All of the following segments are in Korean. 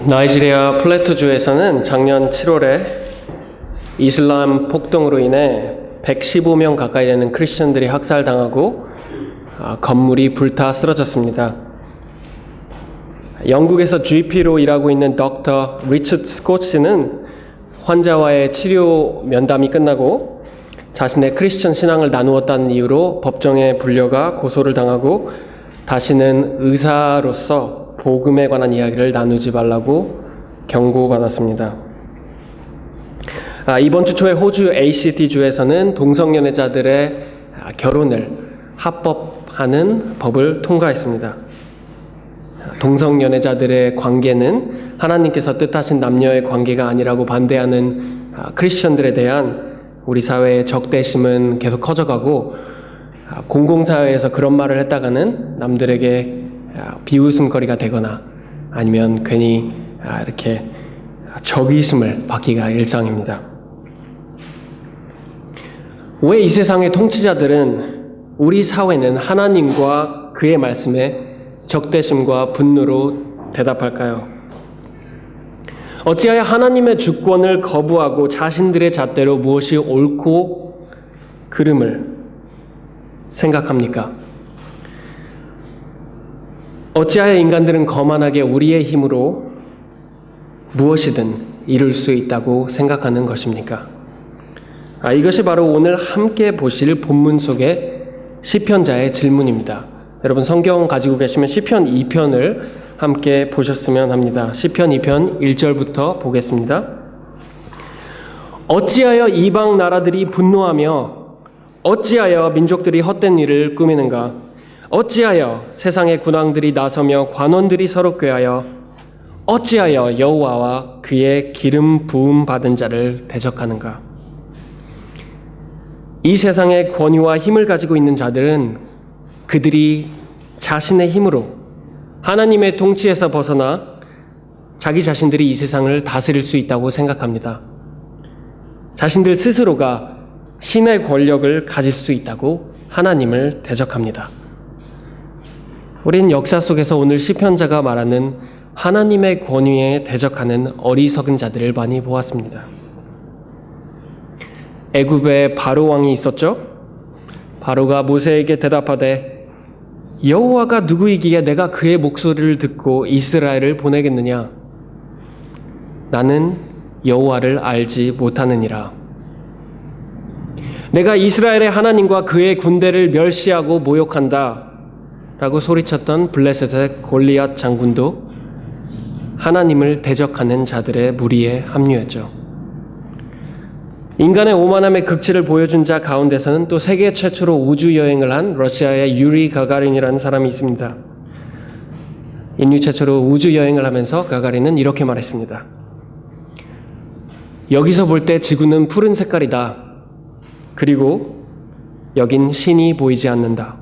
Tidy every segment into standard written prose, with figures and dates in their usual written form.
나이지리아 플래투주에서는 작년 7월에 이슬람 폭동으로 인해 115명 가까이 되는 크리스천들이 학살당하고 건물이 불타 쓰러졌습니다. 영국에서 GP로 일하고 있는 닥터 리처드 스콧 씨는 환자와의 치료 면담이 끝나고 자신의 크리스천 신앙을 나누었다는 이유로 법정에 불려가 고소를 당하고 다시는 의사로서 복음에 관한 이야기를 나누지 말라고 경고받았습니다. 이번 주 초에 호주 ACT주에서는 동성연애자들의 결혼을 합법하는 법을 통과했습니다. 동성연애자들의 관계는 하나님께서 뜻하신 남녀의 관계가 아니라고 반대하는 크리스천들에 대한 우리 사회의 적대심은 계속 커져가고 공공사회에서 그런 말을 했다가는 남들에게 비웃음거리가 되거나 아니면 괜히 이렇게 적의심을 받기가 일상입니다. 왜 이 세상의 통치자들은 우리 사회는 하나님과 그의 말씀에 적대심과 분노로 대답할까요? 어찌하여 하나님의 주권을 거부하고 자신들의 잣대로 무엇이 옳고 그름을 생각합니까? 어찌하여 인간들은 거만하게 우리의 힘으로 무엇이든 이룰 수 있다고 생각하는 것입니까? 이것이 바로 오늘 함께 보실 본문 속의 시편자의 질문입니다. 여러분 성경 가지고 계시면 시편 2편을 함께 보셨으면 합니다. 시편 2편 1절부터 보겠습니다. 어찌하여 이방 나라들이 분노하며 어찌하여 민족들이 헛된 일을 꾸미는가? 어찌하여 세상의 군왕들이 나서며 관원들이 서로 꾀하여 어찌하여 여호와와 그의 기름 부음 받은 자를 대적하는가? 이 세상의 권위와 힘을 가지고 있는 자들은 그들이 자신의 힘으로 하나님의 통치에서 벗어나 자기 자신들이 이 세상을 다스릴 수 있다고 생각합니다. 자신들 스스로가 신의 권력을 가질 수 있다고 하나님을 대적합니다. 우린 역사 속에서 오늘 시편자가 말하는 하나님의 권위에 대적하는 어리석은 자들을 많이 보았습니다. 애굽에 바로 왕이 있었죠. 바로가 모세에게 대답하되 여호와가 누구이기에 내가 그의 목소리를 듣고 이스라엘을 보내겠느냐? 나는 여호와를 알지 못하느니라. 내가 이스라엘의 하나님과 그의 군대를 멸시하고 모욕한다 라고 소리쳤던 블레셋의 골리앗 장군도 하나님을 대적하는 자들의 무리에 합류했죠. 인간의 오만함의 극치를 보여준 자 가운데서는 또 세계 최초로 우주여행을 한 러시아의 유리 가가린이라는 사람이 있습니다. 인류 최초로 우주여행을 하면서 가가린은 이렇게 말했습니다. 여기서 볼 때 지구는 푸른 색깔이다. 그리고 여긴 신이 보이지 않는다.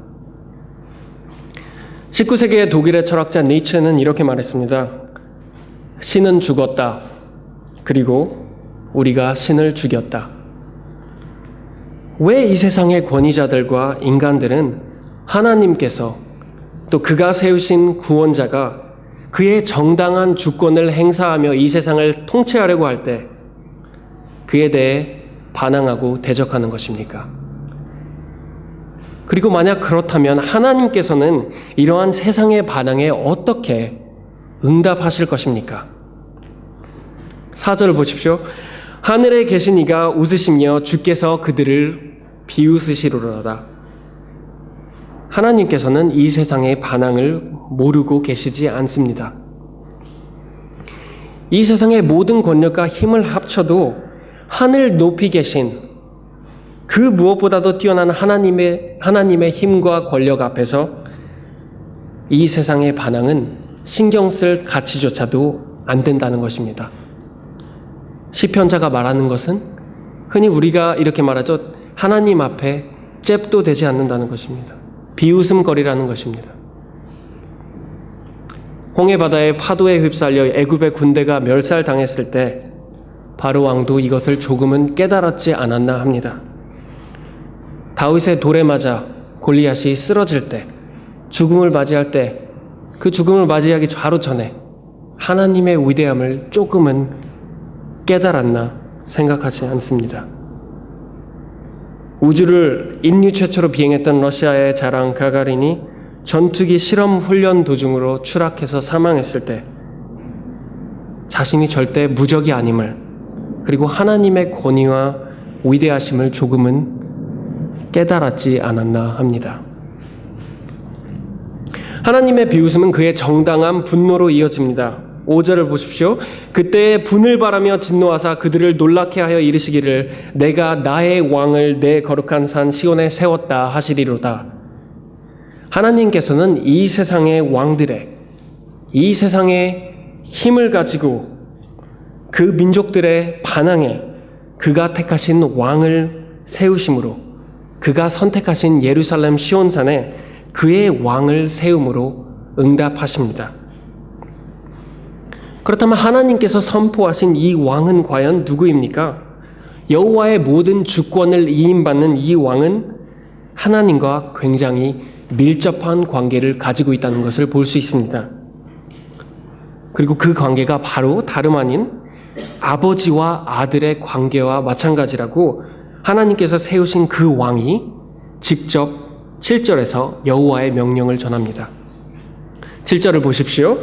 19세기의 독일의 철학자 니체는 이렇게 말했습니다. 신은 죽었다. 그리고 우리가 신을 죽였다. 왜 이 세상의 권위자들과 인간들은 하나님께서 또 그가 세우신 구원자가 그의 정당한 주권을 행사하며 이 세상을 통치하려고 할 때 그에 대해 반항하고 대적하는 것입니까? 그리고 만약 그렇다면 하나님께서는 이러한 세상의 반항에 어떻게 응답하실 것입니까? 4절을 보십시오. 하늘에 계신 이가 웃으시며 주께서 그들을 비웃으시리로다. 하나님께서는 이 세상의 반항을 모르고 계시지 않습니다. 이 세상의 모든 권력과 힘을 합쳐도 하늘 높이 계신 그 무엇보다도 뛰어난 하나님의 힘과 권력 앞에서 이 세상의 반항은 신경 쓸 가치조차도 안 된다는 것입니다. 시편자가 말하는 것은 흔히 우리가 이렇게 말하죠. 하나님 앞에 잽도 되지 않는다는 것입니다. 비웃음거리라는 것입니다. 홍해바다의 파도에 휩쓸려 애굽의 군대가 멸살당했을 때 바로 왕도 이것을 조금은 깨달았지 않았나 합니다. 다윗의 돌에 맞아 골리앗이 쓰러질 때, 죽음을 맞이할 때, 그 죽음을 맞이하기 바로 전에 하나님의 위대함을 조금은 깨달았나 생각하지 않습니다. 우주를 인류 최초로 비행했던 러시아의 자랑 가가린이 전투기 실험 훈련 도중으로 추락해서 사망했을 때 자신이 절대 무적이 아님을, 그리고 하나님의 권위와 위대하심을 조금은 깨달았지 않았나 합니다. 하나님의 비웃음은 그의 정당한 분노로 이어집니다. 5절을 보십시오. 그때 분을 바라며 진노하사 그들을 놀라게 하여 이르시기를 내가 나의 왕을 내 거룩한 산 시온에 세웠다 하시리로다. 하나님께서는 이 세상의 왕들의, 이 세상의 힘을 가지고 그 민족들의 반항에 그가 택하신 왕을 세우심으로, 그가 선택하신 예루살렘 시온산에 그의 왕을 세움으로 응답하십니다. 그렇다면 하나님께서 선포하신 이 왕은 과연 누구입니까? 여호와의 모든 주권을 이임받는 이 왕은 하나님과 굉장히 밀접한 관계를 가지고 있다는 것을 볼 수 있습니다. 그리고 그 관계가 바로 다름 아닌 아버지와 아들의 관계와 마찬가지라고 하나님께서 세우신 그 왕이 직접 7절에서 여호와의 명령을 전합니다. 7절을 보십시오.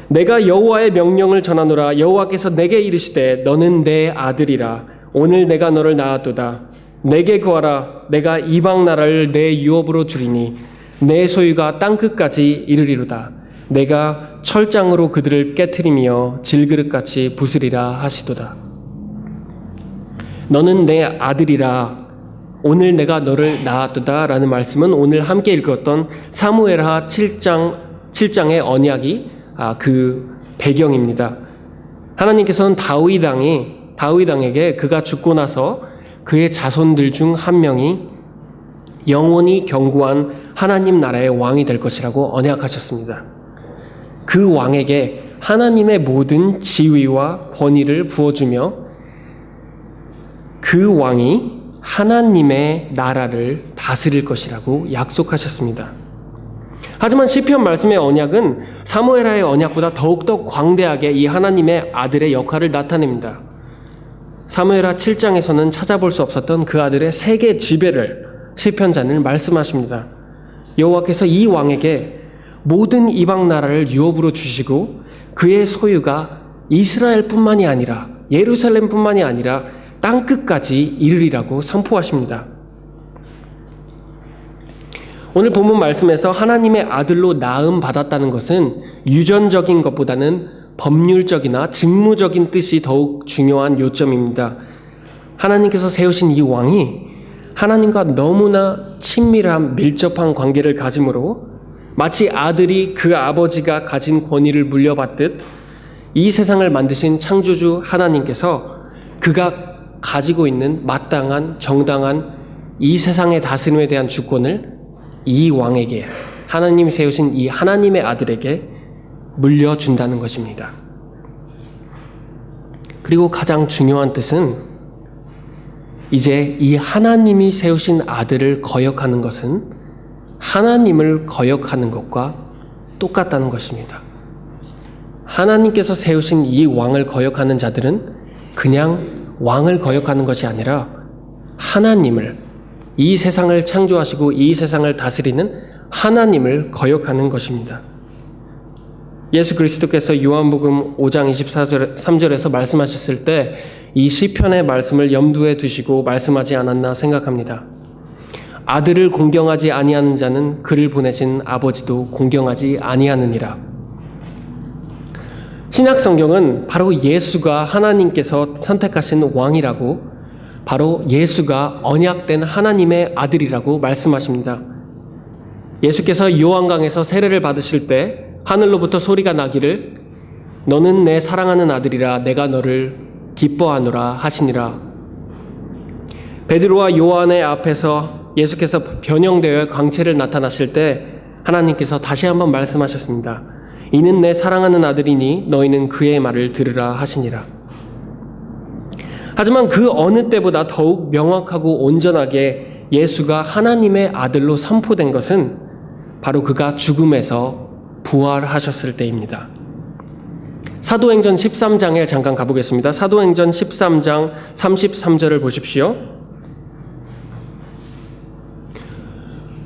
내가 여호와의 명령을 전하노라. 여호와께서 내게 이르시되 너는 내 아들이라. 오늘 내가 너를 낳았도다. 내게 구하라. 내가 이방 나라를 내 유업으로 주리니 내 소유가 땅끝까지 이르리로다. 내가 철장으로 그들을 깨트리며 질그릇같이 부수리라 하시도다. 너는 내 아들이라. 오늘 내가 너를 낳았도다 라는 말씀은 오늘 함께 읽었던 사무엘하 7장의 언약이 그 배경입니다. 하나님께서는 다윗왕에게 그가 죽고 나서 그의 자손들 중 한 명이 영원히 견고한 하나님 나라의 왕이 될 것이라고 언약하셨습니다. 그 왕에게 하나님의 모든 지위와 권위를 부어주며 그 왕이 하나님의 나라를 다스릴 것이라고 약속하셨습니다. 하지만 시편 말씀의 언약은 사무엘하의 언약보다 더욱더 광대하게 이 하나님의 아들의 역할을 나타냅니다. 사무엘하 7장에서는 찾아볼 수 없었던 그 아들의 세계 지배를 시편자는 말씀하십니다. 여호와께서 이 왕에게 모든 이방 나라를 유업으로 주시고 그의 소유가 이스라엘뿐만이 아니라 예루살렘뿐만이 아니라 땅끝까지 이르리라고 선포하십니다. 오늘 본문 말씀에서 하나님의 아들로 낳음 받았다는 것은 유전적인 것보다는 법률적이나 직무적인 뜻이 더욱 중요한 요점입니다. 하나님께서 세우신 이 왕이 하나님과 너무나 친밀한 밀접한 관계를 가지므로 마치 아들이 그 아버지가 가진 권위를 물려받듯 이 세상을 만드신 창조주 하나님께서 그가 가지고 있는 마땅한 정당한 이 세상의 다스림에 대한 주권을 이 왕에게, 하나님이 세우신 이 하나님의 아들에게 물려준다는 것입니다. 그리고 가장 중요한 뜻은 이제 이 하나님이 세우신 아들을 거역하는 것은 하나님을 거역하는 것과 똑같다는 것입니다. 하나님께서 세우신 이 왕을 거역하는 자들은 그냥 왕을 거역하는 것이 아니라 하나님을, 이 세상을 창조하시고 이 세상을 다스리는 하나님을 거역하는 것입니다. 예수 그리스도께서 요한복음 5장 23절에서 말씀하셨을 때 이 시편의 말씀을 염두에 두시고 말씀하지 않았나 생각합니다. 아들을 공경하지 아니하는 자는 그를 보내신 아버지도 공경하지 아니하느니라. 신약 성경은 바로 예수가 하나님께서 선택하신 왕이라고, 바로 예수가 언약된 하나님의 아들이라고 말씀하십니다. 예수께서 요한강에서 세례를 받으실 때 하늘로부터 소리가 나기를 너는 내 사랑하는 아들이라 내가 너를 기뻐하노라 하시니라. 베드로와 요한의 앞에서 예수께서 변형되어 광채를 나타나실 때 하나님께서 다시 한번 말씀하셨습니다. 이는 내 사랑하는 아들이니 너희는 그의 말을 들으라 하시니라. 하지만 그 어느 때보다 더욱 명확하고 온전하게 예수가 하나님의 아들로 선포된 것은 바로 그가 죽음에서 부활하셨을 때입니다. 사도행전 13장에 잠깐 가보겠습니다. 사도행전 13장 33절을 보십시오.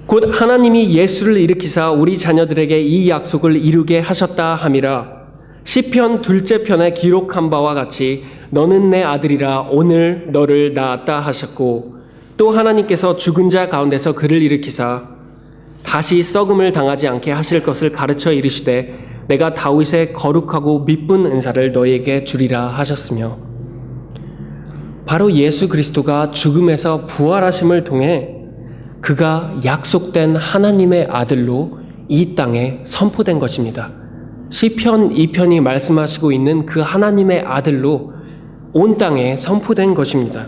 곧 하나님이 예수를 일으키사 우리 자녀들에게 이 약속을 이루게 하셨다 함이라. 시편 2째 편에 기록한 바와 같이 너는 내 아들이라 오늘 너를 낳았다 하셨고, 또 하나님께서 죽은 자 가운데서 그를 일으키사 다시 썩음을 당하지 않게 하실 것을 가르쳐 이르시되 내가 다윗의 거룩하고 미쁜 은사를 너에게 주리라 하셨으며, 바로 예수 그리스도가 죽음에서 부활하심을 통해 그가 약속된 하나님의 아들로 이 땅에 선포된 것입니다. 시편 2편이 말씀하시고 있는 그 하나님의 아들로 온 땅에 선포된 것입니다.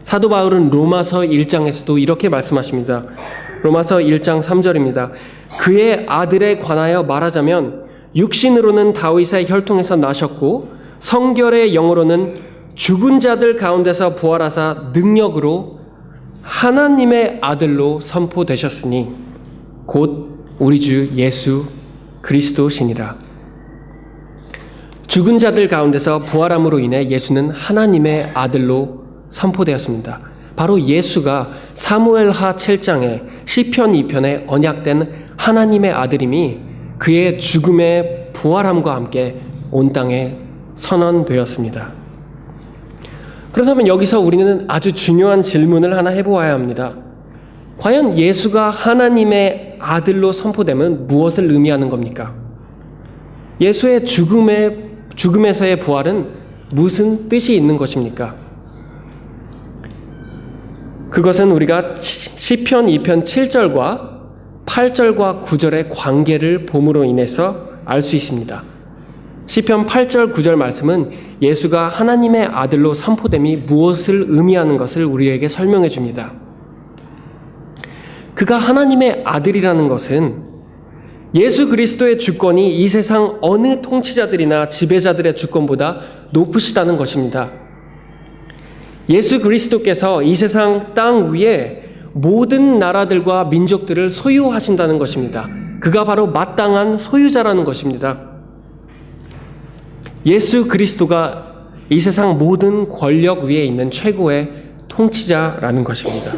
사도 바울은 로마서 1장에서도 이렇게 말씀하십니다. 로마서 1장 3절입니다. 그의 아들에 관하여 말하자면 육신으로는 다윗의 혈통에서 나셨고 성결의 영으로는 죽은 자들 가운데서 부활하사 능력으로 하나님의 아들로 선포되셨으니 곧 우리 주 예수 그리스도시니라. 죽은 자들 가운데서 부활함으로 인해 예수는 하나님의 아들로 선포되었습니다. 바로 예수가 사무엘하 7장에 시편 2편에 언약된 하나님의 아들임이 그의 죽음의 부활함과 함께 온 땅에 선언되었습니다. 그렇다면 여기서 우리는 아주 중요한 질문을 하나 해보아야 합니다. 과연 예수가 하나님의 아들로 선포되면 무엇을 의미하는 겁니까? 예수의 죽음에서의 부활은 무슨 뜻이 있는 것입니까? 그것은 우리가 시편 2편 7절과 8절과 9절의 관계를 봄으로 인해서 알 수 있습니다. 시편 8절 9절 말씀은 예수가 하나님의 아들로 선포됨이 무엇을 의미하는 것을 우리에게 설명해 줍니다. 그가 하나님의 아들이라는 것은 예수 그리스도의 주권이 이 세상 어느 통치자들이나 지배자들의 주권보다 높으시다는 것입니다. 예수 그리스도께서 이 세상 땅 위에 모든 나라들과 민족들을 소유하신다는 것입니다. 그가 바로 마땅한 소유자라는 것입니다. 예수 그리스도가 이 세상 모든 권력 위에 있는 최고의 통치자라는 것입니다.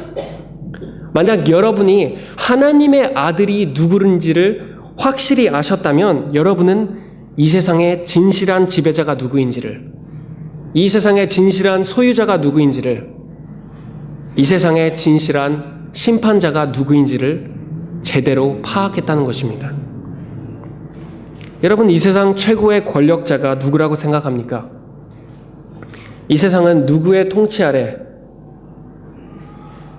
만약 여러분이 하나님의 아들이 누구인지를 확실히 아셨다면 여러분은 이 세상의 진실한 지배자가 누구인지를, 이 세상의 진실한 소유자가 누구인지를, 이 세상의 진실한 심판자가 누구인지를 제대로 파악했다는 것입니다. 여러분, 이 세상 최고의 권력자가 누구라고 생각합니까? 이 세상은 누구의 통치 아래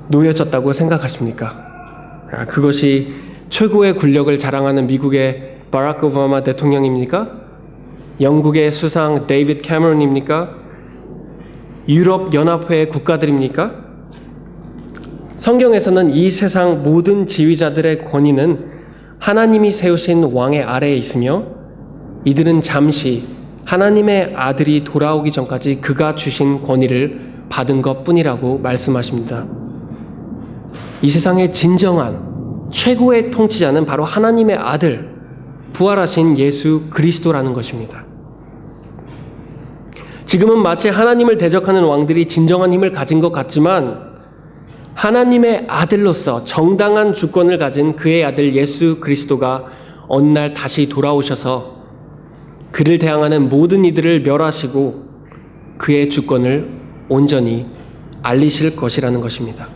놓여졌다고 생각하십니까? 그것이 최고의 권력을 자랑하는 미국의 바락 오바마 대통령입니까? 영국의 수상 데이비드 캐머런입니까? 유럽 연합회의 국가들입니까? 성경에서는 이 세상 모든 지휘자들의 권위는 하나님이 세우신 왕의 아래에 있으며 이들은 잠시 하나님의 아들이 돌아오기 전까지 그가 주신 권위를 받은 것뿐이라고 말씀하십니다. 이 세상의 진정한 최고의 통치자는 바로 하나님의 아들, 부활하신 예수 그리스도라는 것입니다. 지금은 마치 하나님을 대적하는 왕들이 진정한 힘을 가진 것 같지만 하나님의 아들로서 정당한 주권을 가진 그의 아들 예수 그리스도가 어느 날 다시 돌아오셔서 그를 대항하는 모든 이들을 멸하시고 그의 주권을 온전히 알리실 것이라는 것입니다.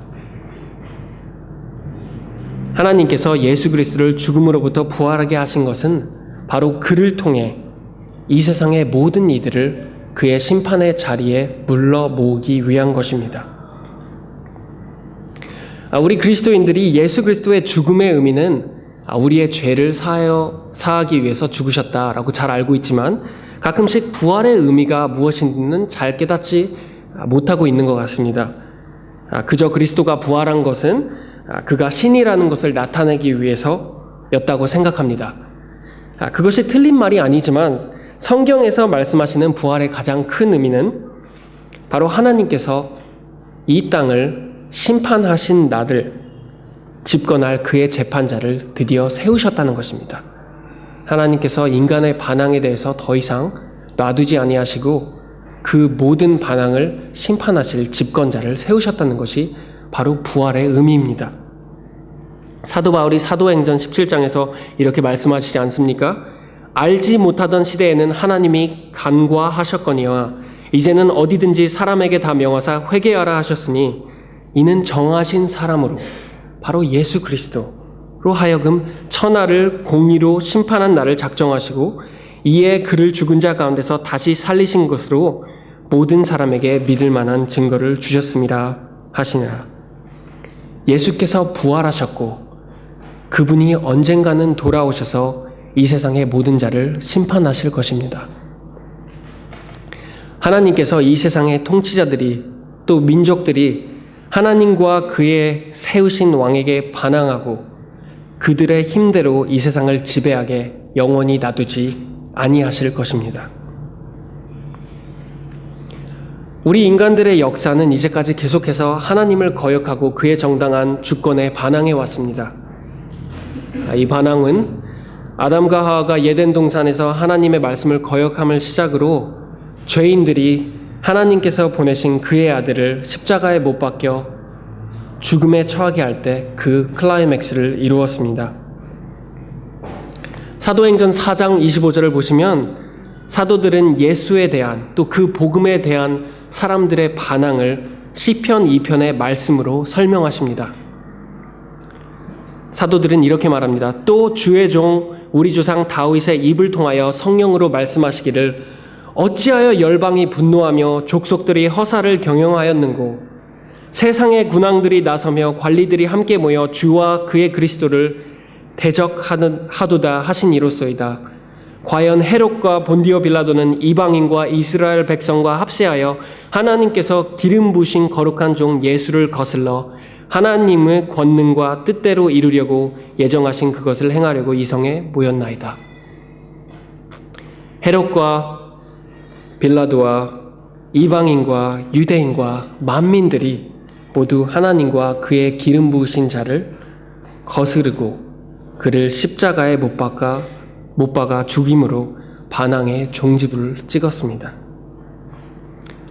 하나님께서 예수 그리스도를 죽음으로부터 부활하게 하신 것은 바로 그를 통해 이 세상의 모든 이들을 그의 심판의 자리에 물러 모으기 위한 것입니다. 우리 그리스도인들이 예수 그리스도의 죽음의 의미는 우리의 죄를 사하기 위해서 죽으셨다라고 잘 알고 있지만 가끔씩 부활의 의미가 무엇인지는 잘 깨닫지 못하고 있는 것 같습니다. 그저 그리스도가 부활한 것은 그가 신이라는 것을 나타내기 위해서였다고 생각합니다. 그것이 틀린 말이 아니지만 성경에서 말씀하시는 부활의 가장 큰 의미는 바로 하나님께서 이 땅을 심판하신 나를 집권할 그의 재판자를 드디어 세우셨다는 것입니다. 하나님께서 인간의 반항에 대해서 더 이상 놔두지 아니하시고 그 모든 반항을 심판하실 집권자를 세우셨다는 것이 바로 부활의 의미입니다. 사도 바울이 사도행전 17장에서 이렇게 말씀하시지 않습니까? 알지 못하던 시대에는 하나님이 간과하셨거니와 이제는 어디든지 사람에게 다 명하사 회개하라 하셨으니 이는 정하신 사람으로 바로 예수 그리스도로 하여금 천하를 공의로 심판한 날을 작정하시고 이에 그를 죽은 자 가운데서 다시 살리신 것으로 모든 사람에게 믿을 만한 증거를 주셨음이라 하시니라. 예수께서 부활하셨고 그분이 언젠가는 돌아오셔서 이 세상의 모든 자를 심판하실 것입니다. 하나님께서 이 세상의 통치자들이 또 민족들이 하나님과 그의 세우신 왕에게 반항하고 그들의 힘대로 이 세상을 지배하게 영원히 놔두지 아니하실 것입니다. 우리 인간들의 역사는 이제까지 계속해서 하나님을 거역하고 그의 정당한 주권에 반항해 왔습니다. 이 반항은 아담과 하와가 예덴 동산에서 하나님의 말씀을 거역함을 시작으로 죄인들이 하나님께서 보내신 그의 아들을 십자가에 못 박혀 죽음에 처하게 할 때 그 클라이맥스를 이루었습니다. 사도행전 4장 25절을 보시면 사도들은 예수에 대한 또 그 복음에 대한 사람들의 반항을 시편 2편의 말씀으로 설명하십니다. 사도들은 이렇게 말합니다. 또 주의 종 우리 조상 다윗의 입을 통하여 성령으로 말씀하시기를 어찌하여 열방이 분노하며 족속들이 허사를 경영하였는고 세상의 군왕들이 나서며 관리들이 함께 모여 주와 그의 그리스도를 대적하도다 하신 이로소이다. 과연 헤롯과 본디오 빌라도는 이방인과 이스라엘 백성과 합세하여 하나님께서 기름 부으신 거룩한 종 예수를 거슬러 하나님의 권능과 뜻대로 이루려고 예정하신 그것을 행하려고 이 성에 모였나이다. 헤롯과 빌라도와 이방인과 유대인과 만민들이 모두 하나님과 그의 기름 부으신 자를 거스르고 그를 십자가에 못 박아 죽임으로 반항의 종지부를 찍었습니다.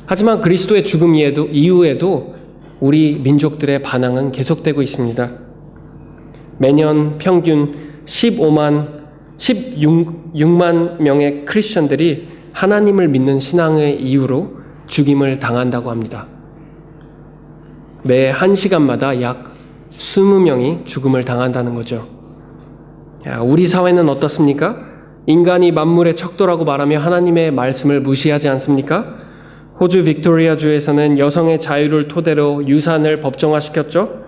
하지만 그리스도의 죽음 이후에도 우리 민족들의 반항은 계속되고 있습니다. 매년 평균 16만 명의 크리스천들이 하나님을 믿는 신앙의 이유로 죽임을 당한다고 합니다. 매 1시간마다 약 20명이 죽음을 당한다는 거죠. 우리 사회는 어떻습니까? 인간이 만물의 척도라고 말하며 하나님의 말씀을 무시하지 않습니까? 호주 빅토리아주에서는 여성의 자유를 토대로 유산을 법정화시켰죠.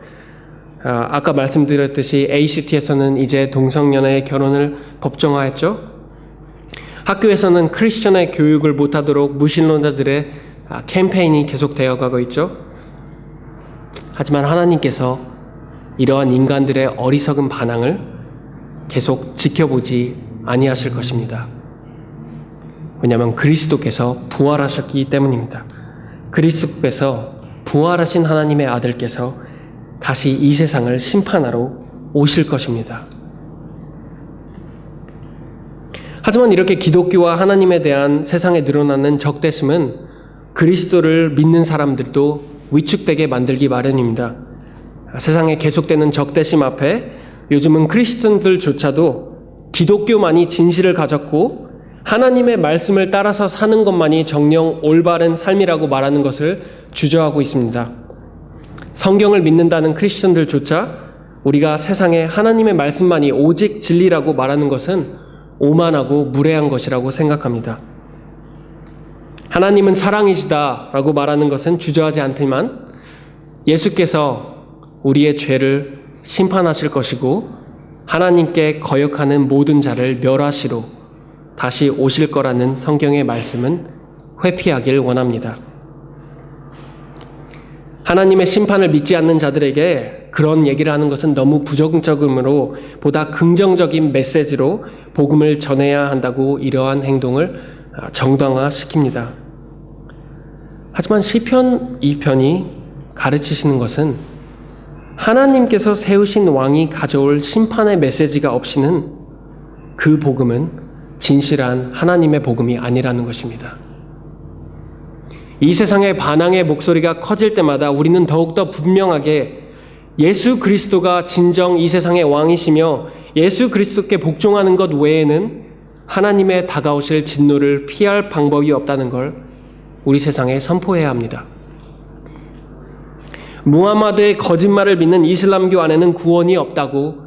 아까 말씀드렸듯이 ACT에서는 이제 동성연애의 결혼을 법정화했죠. 학교에서는 크리스천의 교육을 못하도록 무신론자들의 캠페인이 계속되어 가고 있죠. 하지만 하나님께서 이러한 인간들의 어리석은 반항을 계속 지켜보지 아니하실 것입니다. 왜냐하면 그리스도께서 부활하셨기 때문입니다. 그리스도께서 부활하신 하나님의 아들께서 다시 이 세상을 심판하러 오실 것입니다. 하지만 이렇게 기독교와 하나님에 대한 세상에 늘어나는 적대심은 그리스도를 믿는 사람들도 위축되게 만들기 마련입니다. 세상에 계속되는 적대심 앞에 요즘은 크리스천들조차도 기독교만이 진실을 가졌고 하나님의 말씀을 따라서 사는 것만이 정녕 올바른 삶이라고 말하는 것을 주저하고 있습니다. 성경을 믿는다는 크리스천들조차 우리가 세상에 하나님의 말씀만이 오직 진리라고 말하는 것은 오만하고 무례한 것이라고 생각합니다. 하나님은 사랑이시다라고 말하는 것은 주저하지 않지만 예수께서 우리의 죄를 심판하실 것이고 하나님께 거역하는 모든 자를 멸하시러 다시 오실 거라는 성경의 말씀은 회피하길 원합니다. 하나님의 심판을 믿지 않는 자들에게 그런 얘기를 하는 것은 너무 부정적이므로 보다 긍정적인 메시지로 복음을 전해야 한다고 이러한 행동을 정당화시킵니다. 하지만 시편 2편이 가르치시는 것은 하나님께서 세우신 왕이 가져올 심판의 메시지가 없이는 그 복음은 진실한 하나님의 복음이 아니라는 것입니다. 이 세상의 반항의 목소리가 커질 때마다 우리는 더욱더 분명하게 예수 그리스도가 진정 이 세상의 왕이시며 예수 그리스도께 복종하는 것 외에는 하나님의 다가오실 진노를 피할 방법이 없다는 걸 우리 세상에 선포해야 합니다. 무하마드의 거짓말을 믿는 이슬람교 안에는 구원이 없다고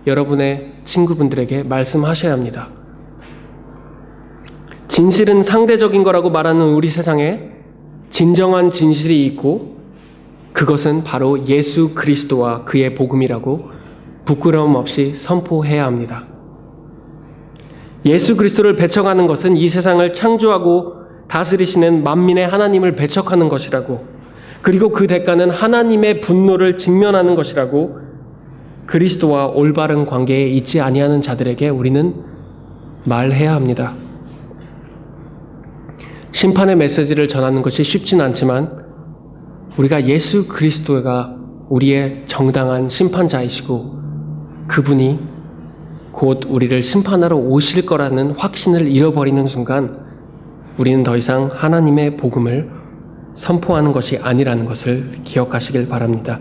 여러분의 친구분들에게 말씀하셔야 합니다. 진실은 상대적인 거라고 말하는 우리 세상에 진정한 진실이 있고 그것은 바로 예수 그리스도와 그의 복음이라고 부끄러움 없이 선포해야 합니다. 예수 그리스도를 배척하는 것은 이 세상을 창조하고 다스리시는 만민의 하나님을 배척하는 것이라고, 그리고 그 대가는 하나님의 분노를 직면하는 것이라고 그리스도와 올바른 관계에 있지 아니하는 자들에게 우리는 말해야 합니다. 심판의 메시지를 전하는 것이 쉽진 않지만 우리가 예수 그리스도가 우리의 정당한 심판자이시고 그분이 곧 우리를 심판하러 오실 거라는 확신을 잃어버리는 순간 우리는 더 이상 하나님의 복음을 선포하는 것이 아니라는 것을 기억하시길 바랍니다.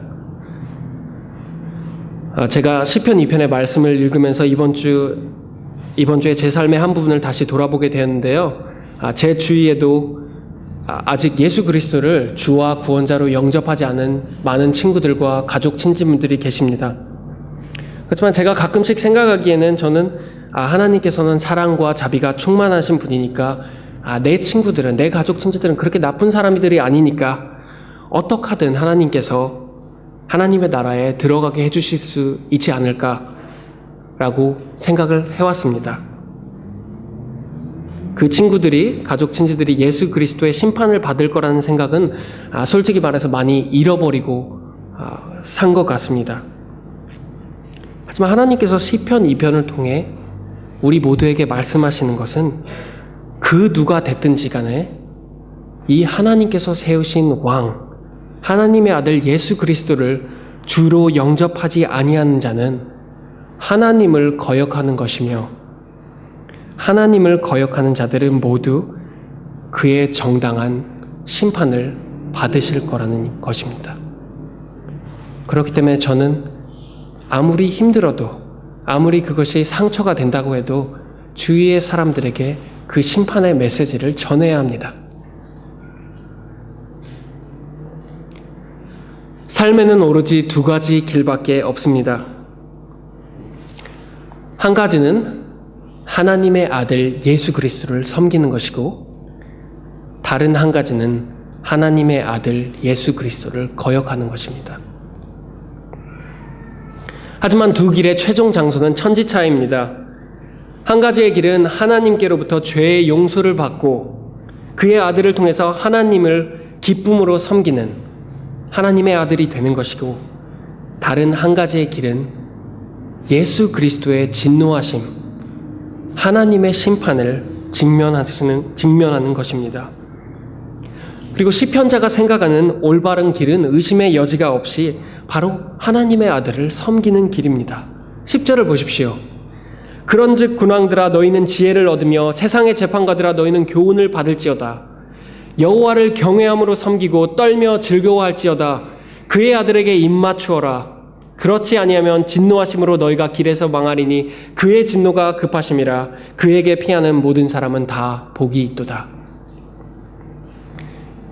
제가 시편 2편의 말씀을 읽으면서 이번 주에 제 삶의 한 부분을 다시 돌아보게 되었는데요. 제 주위에도 아직 예수 그리스도를 주와 구원자로 영접하지 않은 많은 친구들과 가족 친지분들이 계십니다. 그렇지만 제가 가끔씩 생각하기에는 저는 하나님께서는 사랑과 자비가 충만하신 분이니까 내 친구들은, 내 가족 친지들은 그렇게 나쁜 사람들이 아니니까 어떡하든 하나님께서 하나님의 나라에 들어가게 해주실 수 있지 않을까라고 생각을 해왔습니다. 그 친구들이, 가족 친지들이 예수 그리스도의 심판을 받을 거라는 생각은 솔직히 말해서 많이 잃어버리고 산 것 같습니다. 하지만 하나님께서 시편 2편을 통해 우리 모두에게 말씀하시는 것은 그 누가 됐든지 간에 이 하나님께서 세우신 왕, 하나님의 아들 예수 그리스도를 주로 영접하지 아니하는 자는 하나님을 거역하는 것이며 하나님을 거역하는 자들은 모두 그의 정당한 심판을 받으실 거라는 것입니다. 그렇기 때문에 저는 아무리 힘들어도, 아무리 그것이 상처가 된다고 해도 주위의 사람들에게 그 심판의 메시지를 전해야 합니다. 삶에는 오로지 두 가지 길밖에 없습니다. 한 가지는 하나님의 아들 예수 그리스도를 섬기는 것이고, 다른 한 가지는 하나님의 아들 예수 그리스도를 거역하는 것입니다. 하지만 두 길의 최종 장소는 천지차이입니다. 한 가지의 길은 하나님께로부터 죄의 용서를 받고 그의 아들을 통해서 하나님을 기쁨으로 섬기는 하나님의 아들이 되는 것이고, 다른 한 가지의 길은 예수 그리스도의 진노하심, 하나님의 심판을 직면하는 것입니다. 그리고 시편자가 생각하는 올바른 길은 의심의 여지가 없이 바로 하나님의 아들을 섬기는 길입니다. 10절을 보십시오. 그런즉 군왕들아 너희는 지혜를 얻으며 세상의 재판가들아 너희는 교훈을 받을지어다. 여호와를 경외함으로 섬기고 떨며 즐거워할지어다. 그의 아들에게 입맞추어라. 그렇지 아니하면 진노하심으로 너희가 길에서 망하리니 그의 진노가 급하심이라. 그에게 피하는 모든 사람은 다 복이 있도다.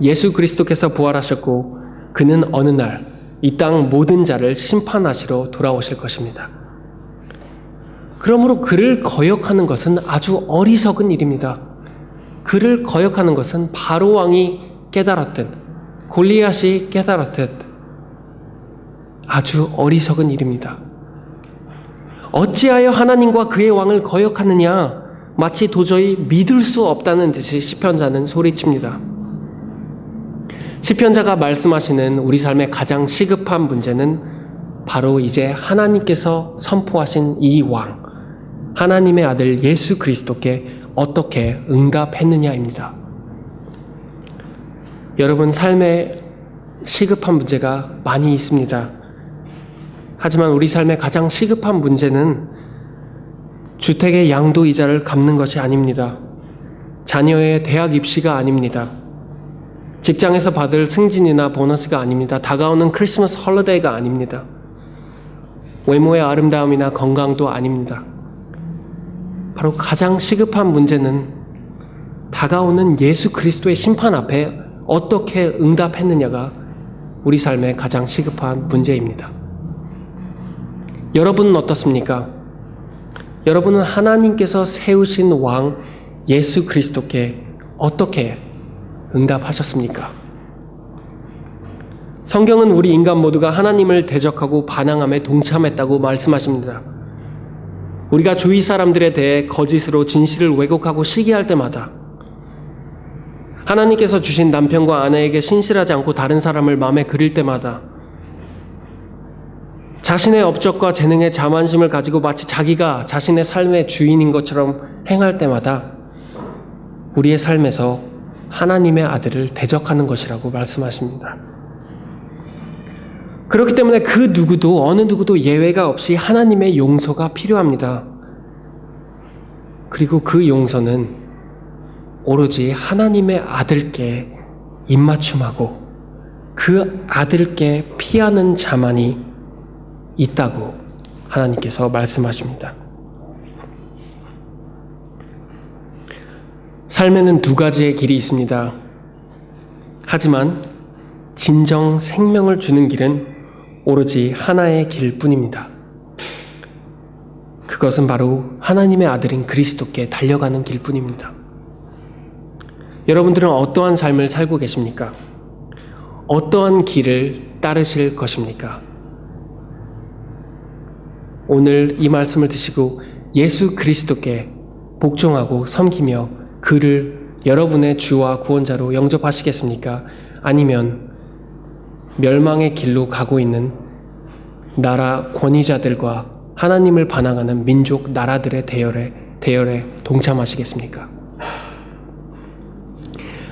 예수 그리스도께서 부활하셨고 그는 어느 날 이 땅 모든 자를 심판하시러 돌아오실 것입니다. 그러므로 그를 거역하는 것은 아주 어리석은 일입니다. 그를 거역하는 것은 바로 왕이 깨달았듯, 골리앗이 깨달았듯 아주 어리석은 일입니다. 어찌하여 하나님과 그의 왕을 거역하느냐? 마치 도저히 믿을 수 없다는 듯이 시편자는 소리칩니다. 시편자가 말씀하시는 우리 삶의 가장 시급한 문제는 바로 이제 하나님께서 선포하신 이 왕, 하나님의 아들 예수 그리스도께 어떻게 응답했느냐입니다. 여러분, 삶에 시급한 문제가 많이 있습니다. 하지만 우리 삶의 가장 시급한 문제는 주택의 양도 이자를 갚는 것이 아닙니다. 자녀의 대학 입시가 아닙니다. 직장에서 받을 승진이나 보너스가 아닙니다. 다가오는 크리스마스 홀리데이가 아닙니다. 외모의 아름다움이나 건강도 아닙니다. 바로 가장 시급한 문제는 다가오는 예수 그리스도의 심판 앞에 어떻게 응답했느냐가 우리 삶의 가장 시급한 문제입니다. 여러분은 어떻습니까? 여러분은 하나님께서 세우신 왕 예수 그리스도께 어떻게 응답하셨습니까? 성경은 우리 인간 모두가 하나님을 대적하고 반항함에 동참했다고 말씀하십니다. 우리가 주위 사람들에 대해 거짓으로 진실을 왜곡하고 시기할 때마다, 하나님께서 주신 남편과 아내에게 신실하지 않고 다른 사람을 마음에 그릴 때마다, 자신의 업적과 재능에 자만심을 가지고 마치 자기가 자신의 삶의 주인인 것처럼 행할 때마다 우리의 삶에서 하나님의 아들을 대적하는 것이라고 말씀하십니다. 그렇기 때문에 그 누구도, 어느 누구도 예외가 없이 하나님의 용서가 필요합니다. 그리고 그 용서는 오로지 하나님의 아들께 입맞춤하고 그 아들께 피하는 자만이 있다고 하나님께서 말씀하십니다. 삶에는 두 가지의 길이 있습니다. 하지만 진정 생명을 주는 길은 오로지 하나의 길뿐입니다. 그것은 바로 하나님의 아들인 그리스도께 달려가는 길뿐입니다. 여러분들은 어떠한 삶을 살고 계십니까? 어떠한 길을 따르실 것입니까? 오늘 이 말씀을 드시고 예수 그리스도께 복종하고 섬기며 그를 여러분의 주와 구원자로 영접하시겠습니까? 아니면 멸망의 길로 가고 있는 나라 권위자들과 하나님을 반항하는 민족 나라들의 대열에 동참하시겠습니까?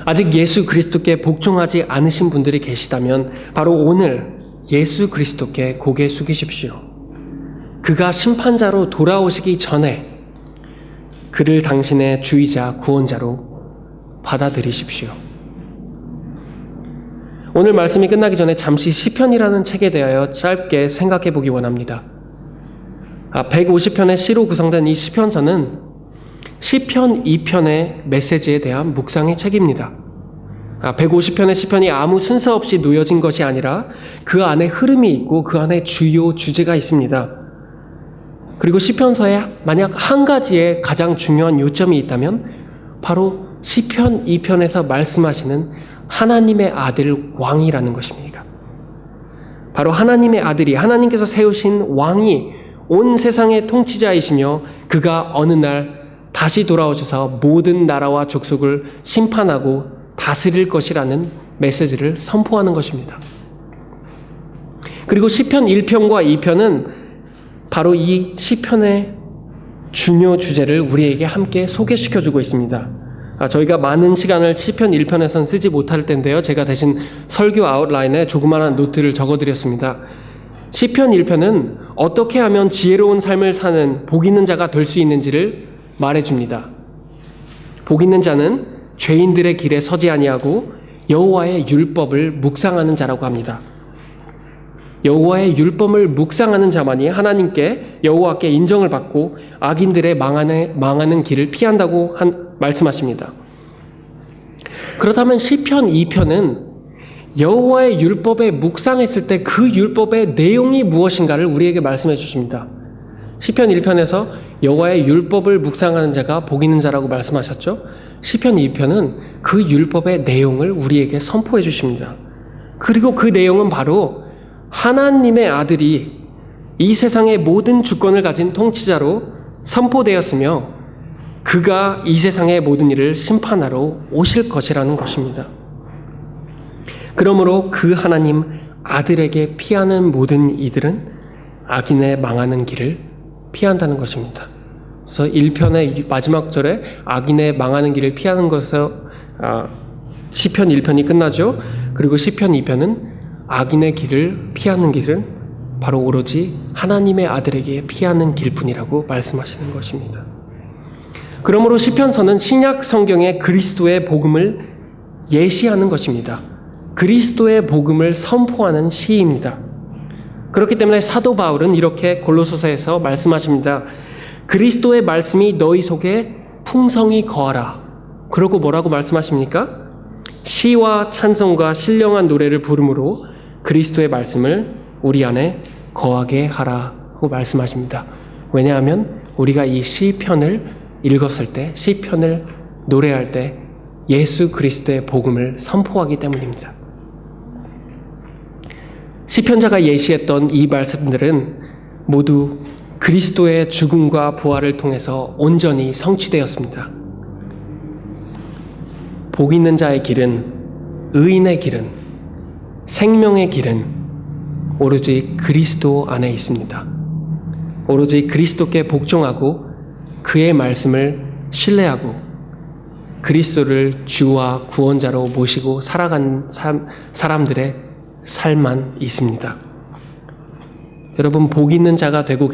아직 예수 그리스도께 복종하지 않으신 분들이 계시다면 바로 오늘 예수 그리스도께 고개 숙이십시오. 그가 심판자로 돌아오시기 전에 그를 당신의 주이자 구원자로 받아들이십시오. 오늘 말씀이 끝나기 전에 잠시 시편이라는 책에 대하여 짧게 생각해 보기 원합니다. 150편의 시로 구성된 이 시편서는 시편 2편의 메시지에 대한 묵상의 책입니다. 150편의 시편이 아무 순서 없이 놓여진 것이 아니라 그 안에 흐름이 있고 그 안에 주요 주제가 있습니다. 그리고 시편서에 만약 한 가지의 가장 중요한 요점이 있다면 바로 시편 2편에서 말씀하시는 하나님의 아들 왕이라는 것입니다. 바로 하나님의 아들이, 하나님께서 세우신 왕이 온 세상의 통치자이시며 그가 어느 날 다시 돌아오셔서 모든 나라와 족속을 심판하고 다스릴 것이라는 메시지를 선포하는 것입니다. 그리고 시편 1편과 2편은 바로 이 시편의 중요 주제를 우리에게 함께 소개시켜주고 있습니다. 저희가 많은 시간을 시편 1편에선 쓰지 못할 텐데요. 제가 대신 설교 아웃라인에 조그마한 노트를 적어드렸습니다. 시편 1편은 어떻게 하면 지혜로운 삶을 사는 복 있는 자가 될 수 있는지를 말해줍니다. 복 있는 자는 죄인들의 길에 서지 아니하고 여호와의 율법을 묵상하는 자라고 합니다. 여호와의 율법을 묵상하는 자만이 하나님께 여호와께 인정을 받고 악인들의 망하는 길을 피한다고 말씀하십니다. 그렇다면 시편 2편은 여호와의 율법에 묵상했을 때 그 율법의 내용이 무엇인가를 우리에게 말씀해 주십니다. 시편 1편에서 여호와의 율법을 묵상하는 자가 복 있는 자라고 말씀하셨죠. 시편 2편은 그 율법의 내용을 우리에게 선포해 주십니다. 그리고 그 내용은 바로 하나님의 아들이 이 세상의 모든 주권을 가진 통치자로 선포되었으며 그가 이 세상의 모든 일을 심판하러 오실 것이라는 것입니다. 그러므로 그 하나님 아들에게 피하는 모든 이들은 악인의 망하는 길을 피한다는 것입니다. 그래서 1편의 마지막 절에 악인의 망하는 길을 피하는 것에서 시편 1편이 끝나죠. 그리고 시편 2편은 악인의 길을 피하는 길은 바로 오로지 하나님의 아들에게 피하는 길뿐이라고 말씀하시는 것입니다. 그러므로 시편서는 신약 성경의 그리스도의 복음을 예시하는 것입니다. 그리스도의 복음을 선포하는 시입니다. 그렇기 때문에 사도 바울은 이렇게 골로새서에서 말씀하십니다. 그리스도의 말씀이 너희 속에 풍성히 거하라. 그러고 뭐라고 말씀하십니까? 시와 찬송과 신령한 노래를 부름으로 그리스도의 말씀을 우리 안에 거하게 하라고 말씀하십니다. 왜냐하면 우리가 이 시편을 읽었을 때, 시편을 노래할 때 예수 그리스도의 복음을 선포하기 때문입니다. 시편자가 예시했던 이 말씀들은 모두 그리스도의 죽음과 부활을 통해서 온전히 성취되었습니다. 복 있는 자의 길은, 의인의 길은, 생명의 길은 오로지 그리스도 안에 있습니다. 오로지 그리스도께 복종하고 그의 말씀을 신뢰하고 그리스도를 주와 구원자로 모시고 살아간 사람들의 삶만 있습니다. 여러분, 복 있는 자가 되고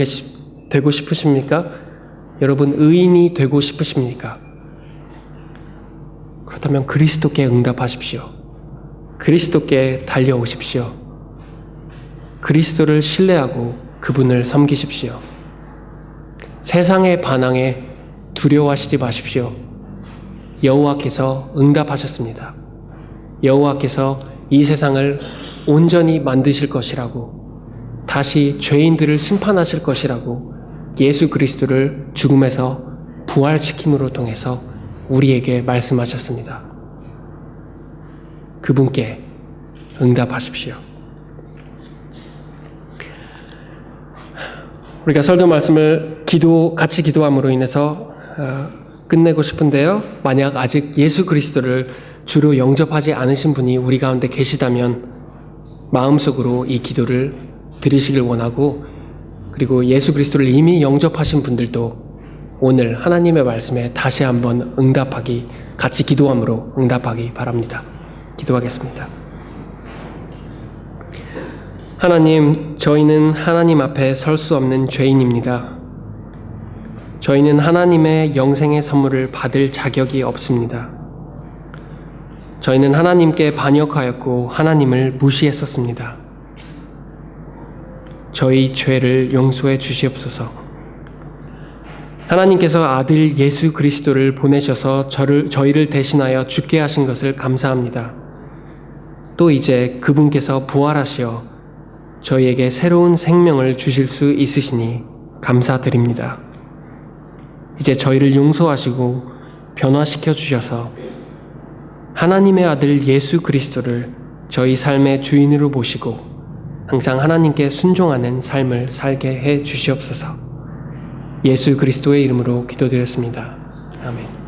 싶으십니까? 여러분, 의인이 되고 싶으십니까? 그렇다면 그리스도께 응답하십시오. 그리스도께 달려오십시오. 그리스도를 신뢰하고 그분을 섬기십시오. 세상의 반항에 두려워하시지 마십시오. 여호와께서 응답하셨습니다. 여호와께서 이 세상을 온전히 만드실 것이라고, 다시 죄인들을 심판하실 것이라고 예수 그리스도를 죽음에서 부활시킴으로 통해서 우리에게 말씀하셨습니다. 그분께 응답하십시오. 우리가 설교 말씀을 같이 기도함으로 인해서 끝내고 싶은데요. 만약 아직 예수 그리스도를 주로 영접하지 않으신 분이 우리 가운데 계시다면 마음속으로 이 기도를 드리시길 원하고, 그리고 예수 그리스도를 이미 영접하신 분들도 오늘 하나님의 말씀에 다시 한번 같이 기도함으로 응답하기 바랍니다. 기도하겠습니다. 하나님, 저희는 하나님 앞에 설 수 없는 죄인입니다. 저희는 하나님의 영생의 선물을 받을 자격이 없습니다. 저희는 하나님께 반역하였고 하나님을 무시했었습니다. 저희 죄를 용서해 주시옵소서. 하나님께서 아들 예수 그리스도를 보내셔서 저희를 대신하여 죽게 하신 것을 감사합니다. 또 이제 그분께서 부활하시어 저희에게 새로운 생명을 주실 수 있으시니 감사드립니다. 이제 저희를 용서하시고 변화시켜 주셔서 하나님의 아들 예수 그리스도를 저희 삶의 주인으로 모시고 항상 하나님께 순종하는 삶을 살게 해 주시옵소서. 예수 그리스도의 이름으로 기도드렸습니다. 아멘.